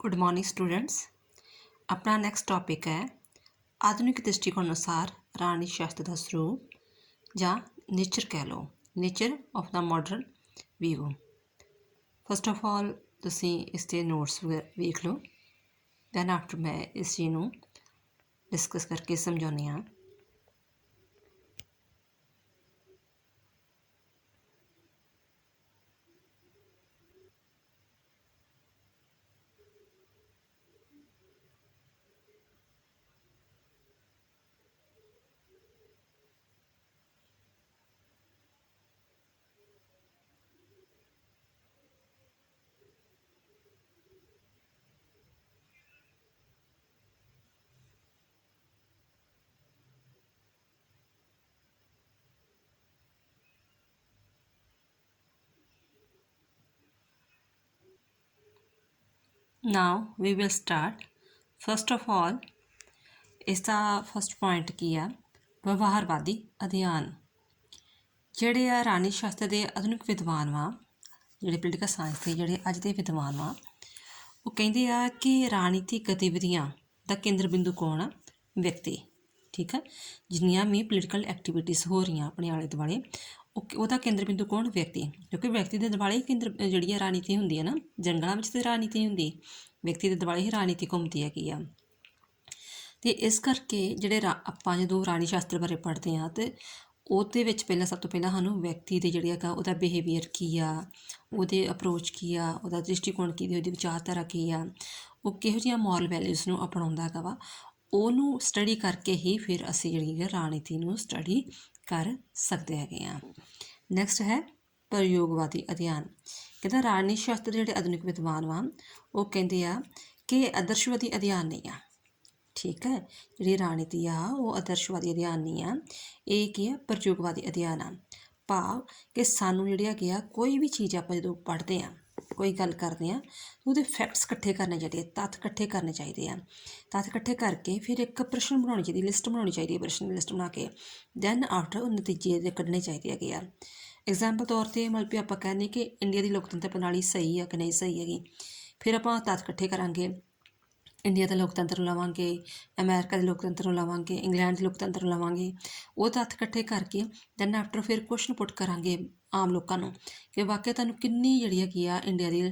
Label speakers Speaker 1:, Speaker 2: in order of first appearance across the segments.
Speaker 1: Good morning students. अपना next topic है आधुनिक दृष्टिकोण अनुसार रानी शास्त्र का स्वरूप ਜਾਂ नेचर कह लो नेचर ऑफ द मॉडर्न व्यू। फस्ट ऑफ ऑल ਤੁਸੀਂ ਇਸ ਦੇ ਨੋਟਸ ਵੇਖ ਲਓ, ਦੈਨ ਆਫਟਰ ਮੈਂ ਇਸ ਚੀਜ਼ ਨੂੰ ਡਿਸਕਸ ਕਰਕੇ ਸਮਝਾਉਂਦੀ ਹਾਂ। Now we will start. First of all ਇਸ ਦਾ ਫਸਟ ਪੁਆਇੰਟ ਕੀ ਆ? ਵਿਵਹਾਰਵਾਦੀ ਅਧਿਐਨ। ਜਿਹੜੇ ਆ ਰਾਣੀ ਸ਼ਾਸਤਰ ਦੇ ਆਧੁਨਿਕ ਵਿਦਵਾਨ ਵਾ, ਜਿਹੜੇ ਪੋਲੀਟੀਕਲ ਸਾਇੰਸ ਦੇ ਜਿਹੜੇ ਅੱਜ ਦੇ ਵਿਦਵਾਨ ਵਾ, ਉਹ ਕਹਿੰਦੇ ਆ ਕਿ ਰਾਜਨੀਤਿਕ ਗਤੀਵਿਧੀਆਂ ਦਾ ਕੇਂਦਰ ਬਿੰਦੂ ਕੌਣ ਆ? ਵਿਅਕਤੀ। ਠੀਕ ਆ, ਜਿੰਨੀਆਂ ਵੀ ਪੋਲੀਟੀਕਲ ਐਕਟੀਵਿਟੀਜ਼ ਹੋ ਰਹੀਆਂ ਆਪਣੇ ਆਲੇ ਦੁਆਲੇ, ਉਹਦਾ ਕੇਂਦਰ ਬਿੰਦੂ ਕੌਣ? ਵਿਅਕਤੀ। ਕਿਉਂਕਿ ਵਿਅਕਤੀ ਦੇ ਦੁਆਲੇ ਹੀ ਕੇਂਦਰ ਜਿਹੜੀ ਆ ਰਾਜਨੀਤੀ ਹੁੰਦੀ ਹੈ ਨਾ। ਜੰਗਲਾਂ ਵਿੱਚ ਤਾਂ ਰਾਜਨੀਤੀ ਹੁੰਦੀ, ਵਿਅਕਤੀ ਦੇ ਦੁਆਲੇ ਹੀ ਰਾਜਨੀਤੀ ਘੁੰਮਦੀ ਹੈਗੀ ਆ। ਅਤੇ ਇਸ ਕਰਕੇ ਜਿਹੜੇ ਆਪਾਂ ਜਦੋਂ ਰਾਣੀ ਸ਼ਾਸਤਰ ਬਾਰੇ ਪੜ੍ਹਦੇ ਹਾਂ ਤਾਂ ਉਹਦੇ ਵਿੱਚ ਪਹਿਲਾਂ ਸਭ ਤੋਂ ਪਹਿਲਾਂ ਸਾਨੂੰ ਵਿਅਕਤੀ ਦੇ ਜਿਹੜੇ ਹੈਗਾ ਉਹਦਾ ਬਿਹੇਵੀਅਰ ਕੀ ਆ, ਉਹਦੇ ਅਪਰੋਚ ਕੀ ਆ, ਉਹਦਾ ਦ੍ਰਿਸ਼ਟੀਕੋਣ ਕੀ, ਉਹਦੀ ਵਿਚਾਰਧਾਰਾ ਕੀ ਆ, ਉਹ ਕਿਹੋ ਜਿਹੀਆਂ ਮੋਰਲ ਵੈਲਿਊਜ਼ ਨੂੰ ਅਪਣਾਉਂਦਾ ਹੈਗਾ ਵਾ, ਉਹਨੂੰ ਸਟੱਡੀ ਕਰਕੇ ਹੀ ਫਿਰ ਅਸੀਂ ਜਿਹੜੀ ਹੈ ਰਾਜਨੀਤੀ ਨੂੰ ਸਟੱਡੀ ਕਰ ਸਕਦੇ ਹੈਗੇ ਹਾਂ। ਨੈਕਸਟ ਹੈ ਪ੍ਰਯੋਗਵਾਦੀ ਅਧਿਐਨ। ਕਹਿੰਦਾ ਰਾਜਨੀਤੀ ਸ਼ਾਸਤਰ ਦੇ ਜਿਹੜੇ ਆਧੁਨਿਕ ਵਿਦਵਾਨ ਵਾ ਉਹ ਕਹਿੰਦੇ ਆ ਕਿ ਇਹ ਆਦਰਸ਼ਵਾਦੀ ਅਧਿਐਨ ਨਹੀਂ ਆ। ਠੀਕ ਹੈ, ਜਿਹੜੀ ਰਾਜਨੀਤੀ ਆ ਉਹ ਆਦਰਸ਼ਵਾਦੀ ਅਧਿਐਨ ਨਹੀਂ ਆ, ਇਹ ਕੀ ਆ? ਪ੍ਰਯੋਗਵਾਦੀ ਅਧਿਐਨ ਆ। ਭਾਵ ਕਿ ਸਾਨੂੰ ਜਿਹੜੇ ਹੈਗੇ ਆ ਕੋਈ ਵੀ ਚੀਜ਼ ਆਪਾਂ ਜਦੋਂ ਪੜ੍ਹਦੇ ਹਾਂ, ਕੋਈ ਗੱਲ ਕਰਦੇ ਹਾਂ, ਉਹਦੇ ਫੈਕਟਸ ਇਕੱਠੇ ਕਰਨੇ ਚਾਹੀਦੇ ਆ, ਤੱਥ ਇਕੱਠੇ ਕਰਨੇ ਚਾਹੀਦੇ ਆ। ਤੱਥ ਇਕੱਠੇ ਕਰਕੇ ਫਿਰ ਇੱਕ ਪ੍ਰਸ਼ਨ ਬਣਾਉਣੀ ਚਾਹੀਦੀ, ਲਿਸਟ ਬਣਾਉਣੀ ਚਾਹੀਦੀ ਹੈ। ਪ੍ਰਸ਼ਨ ਦੀ ਲਿਸਟ ਬਣਾ ਕੇ ਦੈਨ ਆਫਟਰ ਉਹ ਨਤੀਜੇ ਦੇ ਕੱਢਣੇ ਚਾਹੀਦੇ ਹੈਗੇ ਆ। ਐਗਜ਼ਾਮਪਲ ਤੌਰ 'ਤੇ ਮਤਲਬ ਵੀ ਆਪਾਂ ਕਹਿੰਦੇ ਕਿ ਇੰਡੀਆ ਦੀ ਲੋਕਤੰਤਰ ਪ੍ਰਣਾਲੀ ਸਹੀ ਆ ਕਿ ਨਹੀਂ ਸਹੀ ਹੈਗੀ। ਫਿਰ ਆਪਾਂ ਤੱਥ ਇਕੱਠੇ ਕਰਾਂਗੇ, ਇੰਡੀਆ ਦਾ ਲੋਕਤੰਤਰ ਨੂੰ ਲਵਾਂਗੇ, ਅਮਰੀਕਾ ਦੇ ਲੋਕਤੰਤਰ ਨੂੰ ਲਵਾਂਗੇ, ਇੰਗਲੈਂਡ ਦੇ ਲੋਕਤੰਤਰ ਨੂੰ ਲਵਾਂਗੇ। ਉਹ ਤੱਥ ਇਕੱਠੇ ਕਰਕੇ ਦੈਨ ਆਫਟਰ ਫਿਰ ਕੁਐਸਚਨ ਪੁੱਟ ਕਰਾਂਗੇ ਆਮ ਲੋਕਾਂ ਨੂੰ ਕਿ ਵਾਕਿਆ ਤੁਹਾਨੂੰ ਕਿੰਨੀ ਜਿਹੜੀ ਹੈਗੀ ਆ ਇੰਡੀਆ ਦੀ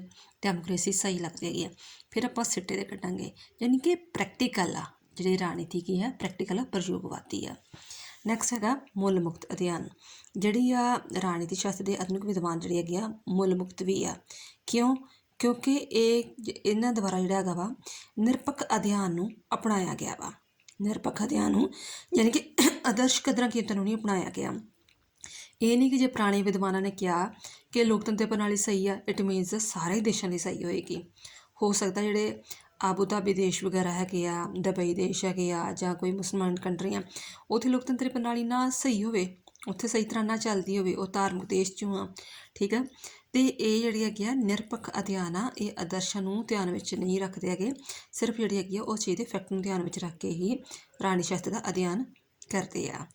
Speaker 1: ਡੈਮੋਕ੍ਰੇਸੀ ਸਹੀ ਲੱਗਦੀ ਹੈਗੀ ਆ। ਫਿਰ ਆਪਾਂ ਸਿੱਟੇ ਦੇ ਕੱਢਾਂਗੇ, ਯਾਨੀ ਕਿ ਪ੍ਰੈਕਟੀਕਲ ਆ ਜਿਹੜੀ ਰਾਜਨੀਤੀ ਕੀ ਹੈ? ਪ੍ਰੈਕਟੀਕਲ ਆ, ਪ੍ਰਯੋਗਵਾਦੀ ਆ। ਨੈਕਸਟ ਹੈਗਾ ਮੁੱਲ ਮੁਕਤ ਅਧਿਐਨ। ਜਿਹੜੀ ਆ ਰਾਜਨੀਤੀ ਸ਼ਾਸਤਰ ਦੇ ਆਧੁਨਿਕ ਵਿਦਵਾਨ ਜਿਹੜੇ ਹੈਗੇ ਆ ਮੁੱਲ ਮੁਕਤ ਵੀ ਆ। ਕਿਉਂ? ਕਿਉਂਕਿ ਇਹਨਾਂ ਦੁਆਰਾ ਜਿਹੜਾ ਹੈਗਾ ਵਾ ਨਿਰਪੱਖ ਅਧਿਐਨ ਨੂੰ ਅਪਣਾਇਆ ਗਿਆ ਵਾ। ਨਿਰਪੱਖ ਅਧਿਐਨ ਨੂੰ ਯਾਨੀ ਕਿ ਆਦਰਸ਼ ਕਦਰਾਂ ਕੀਮਤਾਂ ਨੂੰ ਨਹੀਂ ਅਪਣਾਇਆ ਗਿਆ। ਇਹ ਨਹੀਂ ਕਿ ਜੇ ਪੁਰਾਣੇ ਵਿਦਵਾਨਾਂ ਨੇ ਕਿਹਾ ਕਿ ਲੋਕਤੰਤਰ ਪ੍ਰਣਾਲੀ ਸਹੀ ਆ, ਇਟ ਮੀਨਸ ਸਾਰੇ ਦੇਸ਼ਾਂ ਲਈ ਸਹੀ ਹੋਏਗੀ। ਹੋ ਸਕਦਾ ਜਿਹੜੇ ਆਬੂ ਧਾਬੀ ਦੇਸ਼ ਵਗੈਰਾ ਹੈਗੇ ਆ, ਦੁਬਈ ਦੇਸ਼ ਹੈਗੇ ਆ, ਜਾਂ ਕੋਈ ਮੁਸਲਮਾਨ ਕੰਟਰੀ ਆ, ਉੱਥੇ ਲੋਕਤੰਤਰੀ ਪ੍ਰਣਾਲੀ ਨਾ ਸਹੀ ਹੋਵੇ, ਉੱਥੇ ਸਹੀ ਤਰ੍ਹਾਂ ਨਾ ਚੱਲਦੀ ਹੋਵੇ, ਉਹ ਧਾਰਮਿਕ ਦੇਸ਼ 'ਚੋਂ ਆ। ਠੀਕ ਹੈ, ਅਤੇ ਇਹ ਜਿਹੜੀ ਹੈਗੀ ਆ ਨਿਰਪੱਖ ਅਧਿਐਨ ਆ, ਇਹ ਆਦਰਸ਼ਾਂ ਨੂੰ ਧਿਆਨ ਵਿੱਚ ਨਹੀਂ ਰੱਖਦੇ ਹੈਗੇ, ਸਿਰਫ ਜਿਹੜੀ ਹੈਗੀ ਆ ਉਸ ਚੀਜ਼ ਦੇ ਫੈਕਟ ਨੂੰ ਧਿਆਨ ਵਿੱਚ ਰੱਖ ਕੇ ਹੀ ਰਾਜਨੀਤੀ ਸ਼ਾਸਤਰ ਦਾ ਅਧਿਐਨ ਕਰਦੇ ਆ।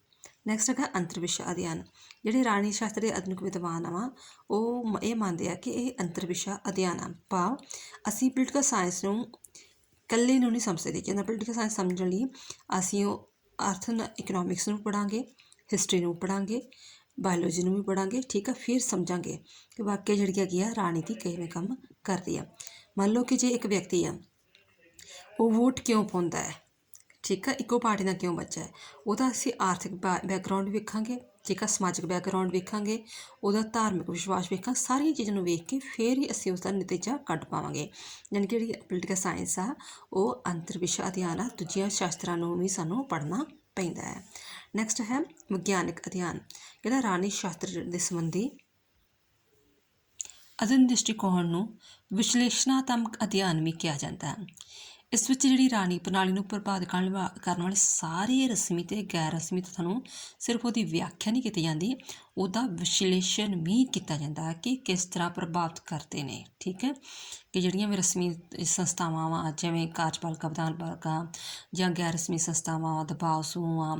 Speaker 1: ਨੈਕਸਟ ਹੈਗਾ ਅੰਤਰਵਿਸ਼ਾ ਅਧਿਐਨ। ਜਿਹੜੇ ਰਾਜਨੀਤੀ ਸ਼ਾਸਤਰ ਦੇ ਆਧੁਨਿਕ ਵਿਦਵਾਨ ਵਾ ਉਹ ਇਹ ਮੰਨਦੇ ਆ ਕਿ ਇਹ ਅੰਤਰਵਿਸ਼ਾ ਅਧਿਐਨ ਆ। ਭਾਵ ਅਸੀਂ ਪੋਲੀਟੀਕਲ ਸਾਇੰਸ ਨੂੰ ਇਕੱਲੇ ਨੂੰ ਨਹੀਂ ਸਮਝਦੇ। ਜਿਹਨਾਂ ਪੋਲੀਟੀਕਲ ਸਾਇੰਸ ਸਮਝਣ ਲਈ ਅਸੀਂ ਉਹ ਅਰਥ ਇਕਨੋਮਿਕਸ ਨੂੰ ਪੜ੍ਹਾਂਗੇ, ਹਿਸਟਰੀ ਨੂੰ ਪੜ੍ਹਾਂਗੇ, ਬਾਇਓਲੋਜੀ ਨੂੰ ਵੀ ਪੜ੍ਹਾਂਗੇ। ਠੀਕ ਆ, ਫਿਰ ਸਮਝਾਂਗੇ ਕਿ ਵਾਕਿਆ ਜਿਹੜੀ ਹੈਗੀ ਆ ਰਾਜਨੀਤੀ ਕਿਵੇਂ ਕੰਮ ਕਰਦੀ ਆ। ਮੰਨ ਲਓ ਕਿ ਜੇ ਇੱਕ ਵਿਅਕਤੀ ਆ, ਉਹ ਵੋਟ ਕਿਉਂ ਪਾਉਂਦਾ ਹੈ? ਠੀਕ ਆ, ਇੱਕੋ ਪਾਰਟੀ ਨਾਲ ਕਿਉਂ ਬੱਚਾ ਹੈ? ਉਹਦਾ ਅਸੀਂ ਆਰਥਿਕ ਬੈਕਗਰਾਊਂਡ ਵੇਖਾਂਗੇ, ਠੀਕ ਆ, ਸਮਾਜਿਕ ਬੈਕਗਰਾਊਂਡ ਵੇਖਾਂਗੇ, ਉਹਦਾ ਧਾਰਮਿਕ ਵਿਸ਼ਵਾਸ ਵੇਖਾਂਗੇ। ਸਾਰੀਆਂ ਚੀਜ਼ਾਂ ਨੂੰ ਵੇਖ ਕੇ ਫਿਰ ਹੀ ਅਸੀਂ ਉਸਦਾ ਨਤੀਜਾ ਕੱਢ ਪਾਵਾਂਗੇ। ਯਾਨੀ ਕਿ ਜਿਹੜੀ ਪੋਲੀਟੀਕਲ ਸਾਇੰਸ ਆ ਉਹ ਅੰਤਰਵਿਸ਼ਾ ਅਧਿਐਨ ਆ, ਦੂਜੀਆਂ ਸ਼ਾਸਤਰਾਂ ਨੂੰ ਵੀ ਸਾਨੂੰ ਪੜ੍ਹਨਾ ਪੈਂਦਾ ਹੈ। ਨੈਕਸਟ ਹੈ ਵਿਗਿਆਨਿਕ ਅਧਿਐਨ। ਜਿਹੜਾ ਰਾਜਨੀਤੀ ਸ਼ਾਸਤਰ ਦੇ ਸੰਬੰਧੀ ਅਧਿਐਨ ਦ੍ਰਿਸ਼ਟੀਕੋਣ ਨੂੰ ਵਿਸ਼ਲੇਸ਼ਣਾਤਮਕ ਅਧਿਐਨ ਵੀ ਕਿਹਾ ਜਾਂਦਾ ਹੈ। ਇਸ ਵਿੱਚ ਜਿਹੜੀ ਰਾਜਨੀਤਿਕ ਪ੍ਰਣਾਲੀ ਨੂੰ ਪ੍ਰਭਾਵਿਤ ਕਰਨ ਵਾਲੇ ਸਾਰੇ ਰਸਮੀ ਅਤੇ ਗੈਰ ਰਸਮੀ ਤੱਥਾਂ ਨੂੰ ਸਿਰਫ ਉਹਦੀ ਵਿਆਖਿਆ ਨਹੀਂ ਕੀਤੀ ਜਾਂਦੀ, ਉਹਦਾ ਵਿਸ਼ਲੇਸ਼ਣ ਵੀ ਕੀਤਾ ਜਾਂਦਾ ਕਿ ਕਿਸ ਤਰ੍ਹਾਂ ਪ੍ਰਭਾਵਿਤ ਕਰਦੇ ਨੇ। ਠੀਕ ਹੈ, ਕਿ ਜਿਹੜੀਆਂ ਵੀ ਰਸਮੀ ਸੰਸਥਾਵਾਂ ਵਾ, ਜਿਵੇਂ ਕਾਰਜਪਾਲਿਕਾ, ਵਿਧਾਨਪਾਲਿਕਾ, ਜਾਂ ਗੈਰ ਰਸਮੀ ਸੰਸਥਾਵਾਂ, ਦਬਾਅ ਸਮੂਹਾਂ,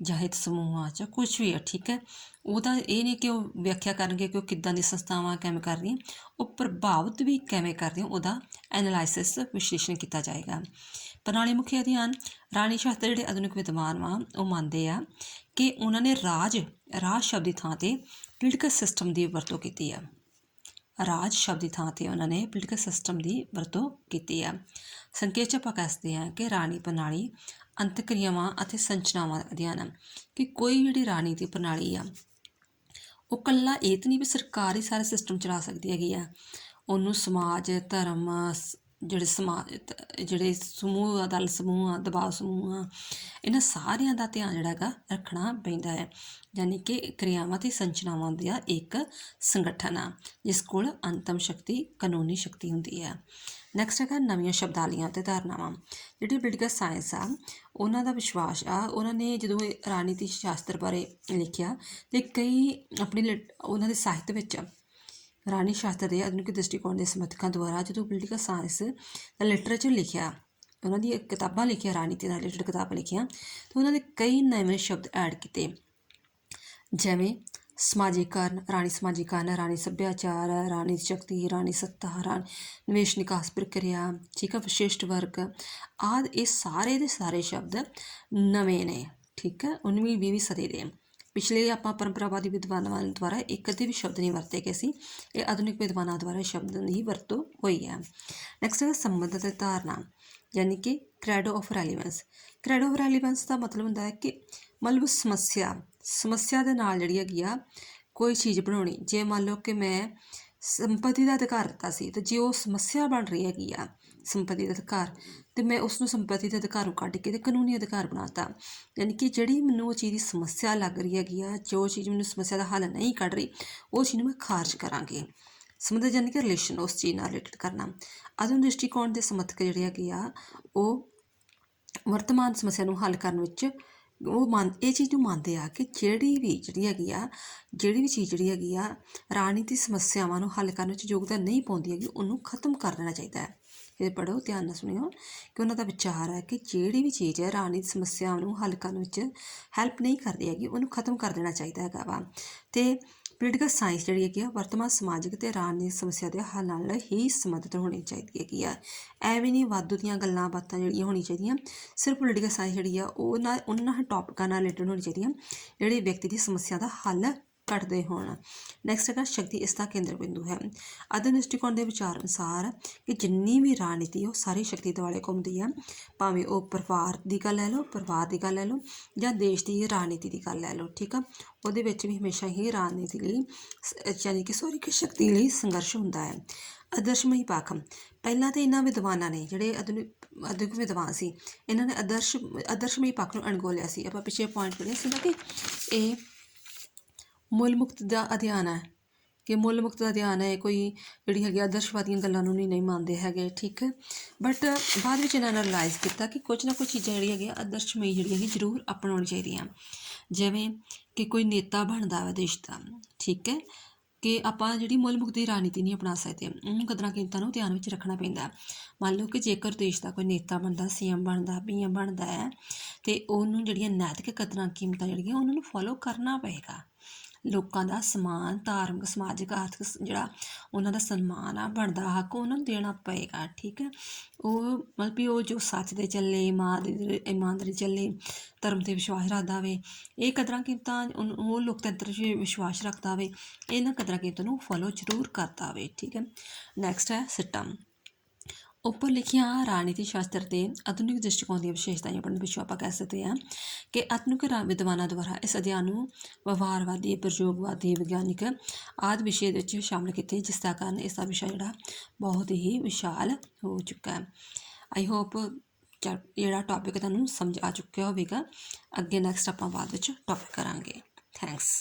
Speaker 1: ਜਾਂ ਹਿੱਤ ਸਮੂਹਾਂ ਜਾਂ ਕੁਛ ਵੀ ਹੈ, ਠੀਕ ਹੈ। ਉਹਦਾ ਇਹ ਨਹੀਂ ਕਿ ਉਹ ਵਿਆਖਿਆ ਕਰਨਗੇ ਕਿ ਉਹ ਕਿੱਦਾਂ ਦੀ ਸੰਸਥਾਵਾਂ ਕਿਵੇਂ ਕਰ ਰਹੀਆਂ, ਉਹ ਪ੍ਰਭਾਵਿਤ ਵੀ ਕਿਵੇਂ ਕਰ ਰਹੀਆਂ, ਉਹਦਾ ਐਨਾਲਾਈਸਿਸ ਵਿਸ਼ਲੇਸ਼ਣ ਕੀਤਾ ਜਾਏਗਾ। ਪ੍ਰਣਾਲੀ ਮੁਖੀ ਅਧਿਐਨ, ਰਾਣੀ ਸ਼ਾਸਤਰ ਜਿਹੜੇ ਆਧੁਨਿਕ ਵਿਦਵਾਨ ਵਾ ਉਹ ਮੰਨਦੇ ਆ ਕਿ ਉਹਨਾਂ ਨੇ ਰਾਜ ਸ਼ਬਦ ਦੀ ਥਾਂ 'ਤੇ ਪੋਲੀਟੀਕਲ ਸਿਸਟਮ ਦੀ ਵਰਤੋਂ ਕੀਤੀ ਆ। ਰਾਜ ਸ਼ਬਦ ਦੀ ਥਾਂ 'ਤੇ ਉਹਨਾਂ ਨੇ ਪੋਲੀਟੀਕਲ ਸਿਸਟਮ ਦੀ ਵਰਤੋਂ ਕੀਤੀ ਆ। ਸੰਖੇਪ 'ਚ ਆਪਾਂ ਦੱਸਦੇ ਹਾਂ ਕਿ ਰਾਣੀ ਪ੍ਰਣਾਲੀ ਅੰਤਕ੍ਰਿਆਵਾਂ ਅਤੇ ਸੰਰਚਨਾਵਾਂ ਦਾ ਅਧਿਐਨ ਆ, ਕਿ ਕੋਈ ਜਿਹੜੀ ਰਾਣੀ ਦੀ ਪ੍ਰਣਾਲੀ ਆ ਉਹ ਇਕੱਲਾ ਇਹ ਤਾਂ ਨਹੀਂ ਵੀ ਸਰਕਾਰ ਹੀ ਸਾਰੇ ਸਿਸਟਮ ਚਲਾ ਸਕਦੀ ਹੈਗੀ ਆ, ਉਹਨੂੰ ਸਮਾਜ, ਧਰਮ, ਜਿਹੜੇ ਸਮੂਹ ਆ, ਦਲ ਸਮੂਹ ਆ, ਦਬਾਅ ਸਮੂਹ ਆ, ਇਹਨਾਂ ਸਾਰਿਆਂ ਦਾ ਧਿਆਨ ਜਿਹੜਾ ਹੈਗਾ ਰੱਖਣਾ ਪੈਂਦਾ ਹੈ। ਯਾਨੀ ਕਿ ਕਿਰਿਆਵਾਂ ਅਤੇ ਸੰਰਚਨਾਵਾਂ ਦਾ ਇੱਕ ਸੰਗਠਨ ਆ ਜਿਸ ਕੋਲ ਅੰਤਮ ਸ਼ਕਤੀ, ਕਾਨੂੰਨੀ ਸ਼ਕਤੀ ਹੁੰਦੀ ਹੈ। ਨੈਕਸਟ ਹੈਗਾ ਨਵੀਆਂ ਸ਼ਬਦਾਵਲੀਆਂ ਅਤੇ ਧਾਰਨਾਵਾਂ। ਜਿਹੜੀ ਪੋਲੀਟੀਕਲ ਸਾਇੰਸ ਆ ਉਹਨਾਂ ਦਾ ਵਿਸ਼ਵਾਸ ਆ, ਉਹਨਾਂ ਨੇ ਜਦੋਂ ਰਾਜਨੀਤੀ ਸ਼ਾਸਤਰ ਬਾਰੇ ਲਿਖਿਆ ਅਤੇ ਕਈ ਆਪਣੀ ਉਹਨਾਂ ਦੇ ਸਾਹਿਤ ਵਿੱਚ ਰਾਣੀ ਸ਼ਾਸਤਰ ਦੇ ਆਧੁਨਿਕ ਦ੍ਰਿਸ਼ਟੀਕੋਣ ਦੇ ਸਮਰਥਕਾਂ ਦੁਆਰਾ ਜਦੋਂ ਪੋਲੀਟੀਕਲ ਸਾਇੰਸ ਦਾ ਲਿਟਰੇਚਰ ਲਿਖਿਆ, ਉਹਨਾਂ ਦੀ ਕਿਤਾਬਾਂ ਲਿਖੀਆਂ, ਰਾਜਨੀਤੀ ਨਾਲ ਰਿਲੇਟਡ ਕਿਤਾਬਾਂ ਲਿਖੀਆਂ, ਤਾਂ ਉਹਨਾਂ ਨੇ ਕਈ ਨਵੇਂ ਸ਼ਬਦ ਐਡ ਕੀਤੇ, ਜਿਵੇਂ ਸਮਾਜੀਕਰਨ, ਰਾਣੀ ਸਮਾਜੀਕਰਨ, ਰਾਣੀ ਸੱਭਿਆਚਾਰ, ਰਾਣੀ ਸ਼ਕਤੀ, ਰਾਣੀ ਸੱਤਾ, ਨਿਵੇਸ਼ ਨਿਕਾਸ ਪ੍ਰਕਿਰਿਆ, ਠੀਕ ਆ, ਵਿਸ਼ਿਸ਼ਟ ਵਰਗ ਆਦਿ। ਇਹ ਸਾਰੇ ਦੇ ਸਾਰੇ ਸ਼ਬਦ ਨਵੇਂ ਨੇ, ਠੀਕ ਹੈ। 19ਵੀਂ 20ਵੀਂ ਸਦੀ ਦੇ ਪਿਛਲੇ ਆਪਾਂ ਪਰੰਪਰਾਵਾਦੀ ਵਿਦਵਾਨਾਂ ਦੁਆਰਾ ਇੱਕ ਅੱਧੇ ਵੀ ਸ਼ਬਦ ਨਹੀਂ ਵਰਤੇ ਗਏ ਸੀ, ਇਹ ਆਧੁਨਿਕ ਵਿਦਵਾਨਾਂ ਦੁਆਰਾ ਸ਼ਬਦ ਦੀ ਵਰਤੋਂ ਹੋਈ ਹੈ। ਨੈਕਸਟ ਹੈ ਸੰਬੰਧ ਅਤੇ ਧਾਰਨਾ, ਯਾਨੀ ਕਿ ਕ੍ਰੈਡੋ ਆਫ ਰੈਲੀਵੈਂਸ। ਕ੍ਰੈਡੋ ਆਫ ਰੈਲੀਵੈਂਸ ਦਾ ਮਤਲਬ ਹੁੰਦਾ ਹੈ ਕਿ ਮਤਲਬ ਸਮੱਸਿਆ ਦੇ ਨਾਲ ਜਿਹੜੀ ਹੈਗੀ ਆ ਕੋਈ ਚੀਜ਼ ਬਣਾਉਣੀ। ਜੇ ਮੰਨ ਲਓ ਕਿ ਮੈਂ ਸੰਪਤੀ ਦਾ ਅਧਿਕਾਰ ਦਿੱਤਾ ਸੀ, ਅਤੇ ਜੇ ਉਹ ਸਮੱਸਿਆ ਬਣ ਰਹੀ ਹੈਗੀ ਆ ਸੰਪਤੀ ਦਾ ਅਧਿਕਾਰ, ਅਤੇ ਮੈਂ ਉਸਨੂੰ ਸੰਪਤੀ ਦੇ ਅਧਿਕਾਰੋਂ ਕੱਢ ਕੇ ਅਤੇ ਕਾਨੂੰਨੀ ਅਧਿਕਾਰ ਬਣਾ ਤਾ। ਯਾਨੀ ਕਿ ਜਿਹੜੀ ਮੈਨੂੰ ਉਹ ਚੀਜ਼ ਦੀ ਸਮੱਸਿਆ ਲੱਗ ਰਹੀ ਹੈਗੀ ਆ, ਜੋ ਚੀਜ਼ ਮੈਨੂੰ ਸਮੱਸਿਆ ਦਾ ਹੱਲ ਨਹੀਂ ਕੱਢ ਰਹੀ, ਉਹ ਚੀਜ਼ ਨੂੰ ਮੈਂ ਖਾਰਜ ਕਰਾਂਗੀ। ਸੰਬੰਧ ਯਾਨੀ ਕਿ ਰਿਲੇਸ਼ਨ, ਉਸ ਚੀਜ਼ ਨਾਲ ਰਿਲੇਟਡ ਕਰਨਾ। ਆਧੁਨਿਕ ਦ੍ਰਿਸ਼ਟੀਕੋਣ ਦੇ ਸਮਰਥਕ ਜਿਹੜੇ ਹੈਗੇ ਆ ਉਹ ਵਰਤਮਾਨ ਸਮੱਸਿਆ ਨੂੰ ਹੱਲ ਕਰਨ ਵਿੱਚ ਇਹ ਚੀਜ਼ ਨੂੰ ਮੰਨਦੇ ਆ ਕਿ ਜਿਹੜੀ ਵੀ ਚੀਜ਼ ਜਿਹੜੀ ਹੈਗੀ ਆ ਰਾਜਨੀਤੀ ਸਮੱਸਿਆਵਾਂ ਨੂੰ ਹੱਲ ਕਰਨ ਵਿੱਚ ਯੋਗਦਾਨ ਨਹੀਂ ਪਾਉਂਦੀ ਹੈਗੀ, ਉਹਨੂੰ ਖਤਮ ਕਰ ਦੇਣਾ ਚਾਹੀਦਾ ਹੈ। ਇਹ ਪੜ੍ਹੋ, ਧਿਆਨ ਨਾਲ ਸੁਣਿਓ ਕਿ ਉਹਨਾਂ ਦਾ ਵਿਚਾਰ ਹੈ ਕਿ ਜਿਹੜੀ ਵੀ ਚੀਜ਼ ਹੈ ਰਾਜਨੀਤੀ ਸਮੱਸਿਆ ਨੂੰ ਹੱਲ ਕਰਨ ਵਿੱਚ ਹੈਲਪ ਨਹੀਂ ਕਰਦੀ ਹੈਗੀ, ਉਹਨੂੰ ਖਤਮ ਕਰ ਦੇਣਾ ਚਾਹੀਦਾ ਹੈਗਾ ਵਾ। ਅਤੇ ਪੋਲੀਟੀਕਲ ਸਾਇੰਸ ਜਿਹੜੀ ਹੈਗੀ ਆ ਵਰਤਮਾਨ ਸਮਾਜਿਕ ਅਤੇ ਰਾਜਨੀਤਿਕ ਸਮੱਸਿਆ ਦੇ ਹੱਲ ਨਾਲ ਹੀ ਸੰਬੰਧਿਤ ਹੋਣੀ ਚਾਹੀਦੀ ਹੈਗੀ ਆ। ਐਵੇਂ ਨਹੀਂ ਵਾਧੂ ਦੀਆਂ ਗੱਲਾਂ ਬਾਤਾਂ ਜਿਹੜੀਆਂ ਹੋਣੀਆਂ ਚਾਹੀਦੀਆਂ, ਸਿਰਫ ਪੋਲੀਟੀਕਲ ਸਾਇੰਸ ਜਿਹੜੀ ਆ ਉਹਨਾਂ ਟੌਪਿਕਾਂ ਨਾਲ ਰਿਲੇਟਡ ਹੋਣੀ ਚਾਹੀਦੀਆਂ ਜਿਹੜੇ ਵਿਅਕਤੀ ਦੀ ਸਮੱਸਿਆ ਦਾ ਹੱਲ ਕੱਢਦੇ ਹੋਣ। ਨੈਕਸਟ ਹੈਗਾ ਸ਼ਕਤੀ ਇਸ ਦਾ ਕੇਂਦਰ ਬਿੰਦੂ ਹੈ। ਆਧੁਨਿਕ ਦ੍ਰਿਸ਼ਟੀਕੋਣ ਦੇ ਵਿਚਾਰ ਅਨੁਸਾਰ ਕਿ ਜਿੰਨੀ ਵੀ ਰਾਜਨੀਤੀ ਉਹ ਸਾਰੀ ਸ਼ਕਤੀ ਦੁਆਲੇ ਘੁੰਮਦੀ ਆ, ਭਾਵੇਂ ਉਹ ਪਰਿਵਾਰ ਦੀ ਗੱਲ ਲੈ ਲਓ ਜਾਂ ਦੇਸ਼ ਦੀ ਰਾਜਨੀਤੀ ਦੀ ਗੱਲ ਲੈ ਲਓ, ਠੀਕ ਆ, ਉਹਦੇ ਵਿੱਚ ਵੀ ਹਮੇਸ਼ਾ ਹੀ ਰਾਜਨੀਤੀ ਲਈ ਯਾਨੀ ਕਿ ਸ਼ਕਤੀ ਲਈ ਸੰਘਰਸ਼ ਹੁੰਦਾ ਹੈ। ਆਦਰਸ਼ਮਈ ਪੱਖ, ਪਹਿਲਾਂ ਤਾਂ ਇਹਨਾਂ ਵਿਦਵਾਨਾਂ ਨੇ ਜਿਹੜੇ ਆਧੁਨਿਕ ਵਿਦਵਾਨ ਸੀ, ਇਹਨਾਂ ਨੇ ਆਦਰਸ਼ਮਈ ਪੱਖ ਨੂੰ ਅਣਗੌਲਿਆ ਸੀ। ਆਪਾਂ ਪਿੱਛੇ ਪੁਆਇੰਟ ਪੜ੍ਹਿਆ ਸੀ ਨਾ ਕਿ ਇਹ ਮੁੱਲ ਮੁਕਤ ਦਾ ਅਧਿਐਨ ਹੈ, ਕੋਈ ਜਿਹੜੀ ਹੈਗੀ ਆਦਰਸ਼ਵਾਦੀਆਂ ਗੱਲਾਂ ਨੂੰ ਨਹੀਂ ਮੰਨਦੇ ਹੈਗੇ, ਠੀਕ ਹੈ। ਬਟ ਬਾਅਦ ਵਿੱਚ ਇਹਨਾਂ ਨੇ ਰਿਅਲਾਈਜ਼ ਕੀਤਾ ਕਿ ਕੁਝ ਨਾ ਕੁਝ ਚੀਜ਼ਾਂ ਜਿਹੜੀਆਂ ਹੈਗੀਆਂ ਆਦਰਸ਼ਮਈ ਜਿਹੜੀਆਂ ਹੈਗੀ ਜ਼ਰੂਰ ਅਪਣਾਉਣੀ ਚਾਹੀਦੀਆਂ, ਜਿਵੇਂ ਕਿ ਕੋਈ ਨੇਤਾ ਬਣਦਾ ਵਾ ਦੇਸ਼ ਦਾ, ਠੀਕ ਹੈ, ਕਿ ਆਪਾਂ ਜਿਹੜੀ ਮੁੱਲ ਮੁਕਤ ਦੀ ਰਾਜਨੀਤੀ ਨਹੀਂ ਅਪਣਾ ਸਕਦੇ, ਉਹਨੂੰ ਕਦਰਾਂ ਕੀਮਤਾਂ ਨੂੰ ਧਿਆਨ ਵਿੱਚ ਰੱਖਣਾ ਪੈਂਦਾ। ਮੰਨ ਲਓ ਕਿ ਜੇਕਰ ਦੇਸ਼ ਦਾ ਕੋਈ ਨੇਤਾ ਬਣਦਾ, CM ਬਣਦਾ, PM ਬਣਦਾ ਹੈ, ਅਤੇ ਉਹਨੂੰ ਜਿਹੜੀਆਂ ਨੈਤਿਕ ਕਦਰਾਂ ਕੀਮਤਾਂ ਜਿਹੜੀਆਂ ਉਹਨਾਂ ਨੂੰ ਫੋਲੋ ਕਰਨਾ ਪਏਗਾ। ਲੋਕਾਂ ਦਾ ਸਮਾਨ, ਧਾਰਮਿਕ, ਸਮਾਜਿਕ, ਆਰਥਿਕ ਜਿਹੜਾ ਉਹਨਾਂ ਦਾ ਸਨਮਾਨ ਆ, ਬਣਦਾ ਹੱਕ ਉਹਨਾਂ ਨੂੰ ਦੇਣਾ ਪਏਗਾ, ਠੀਕ ਹੈ। ਉਹ ਮਤਲਬ ਵੀ ਉਹ ਜੋ ਸੱਚ 'ਤੇ ਚੱਲੇ, ਇਮਾਨਦਾਰੀ ਚੱਲੇ, ਧਰਮ 'ਤੇ ਵਿਸ਼ਵਾਸ ਰੱਖਦਾ ਹੋਵੇ, ਇਹ ਕਦਰਾਂ ਕੀਮਤਾਂ, ਉਹ ਲੋਕਤੰਤਰ 'ਚ ਵਿਸ਼ਵਾਸ ਰੱਖਦਾ ਹੋਵੇ, ਇਹਨਾਂ ਕਦਰਾਂ ਕੀਮਤਾਂ ਨੂੰ ਫੋਲੋ ਜ਼ਰੂਰ ਕਰਦਾ ਹੋਵੇ, ਠੀਕ ਹੈ। ਨੈਕਸਟ ਹੈ ਸਿਸਟਮ। ਉੱਪਰ ਲਿਖੀਆਂ ਰਾਜਨੀਤੀ ਸ਼ਾਸਤਰ ਦੇ ਆਧੁਨਿਕ ਦ੍ਰਿਸ਼ਟੀਕੋਣ ਦੀਆਂ ਵਿਸ਼ੇਸ਼ਤਾਵਾਂ ਪੜ੍ਹਨ ਪਿੱਛੋਂ ਆਪਾਂ ਕਹਿ ਸਕਦੇ ਹਾਂ ਕਿ ਆਧੁਨਿਕ ਵਿਦਵਾਨਾਂ ਦੁਆਰਾ ਇਸ ਅਧਿਐਨ ਨੂੰ ਵਿਵਹਾਰਵਾਦੀ, ਪ੍ਰਯੋਗਵਾਦੀ, ਵਿਗਿਆਨਿਕ ਆਦਿ ਵਿਸ਼ੇ ਵਿੱਚ ਸ਼ਾਮਲ ਕੀਤੇ, ਜਿਸ ਦਾ ਕਾਰਨ ਇਸ ਦਾ ਵਿਸ਼ਾ ਜਿਹੜਾ ਬਹੁਤ ਹੀ ਵਿਸ਼ਾਲ ਹੋ ਚੁੱਕਾ ਹੈ। ਆਈ ਹੋਪ ਜਿਹੜਾ ਟੌਪਿਕ ਤੁਹਾਨੂੰ ਸਮਝ ਆ ਚੁੱਕਿਆ ਹੋਵੇਗਾ। ਅੱਗੇ ਨੈਕਸਟ ਆਪਾਂ ਬਾਅਦ ਵਿੱਚ ਟੌਪਿਕ ਕਰਾਂਗੇ। ਥੈਂਕਸ।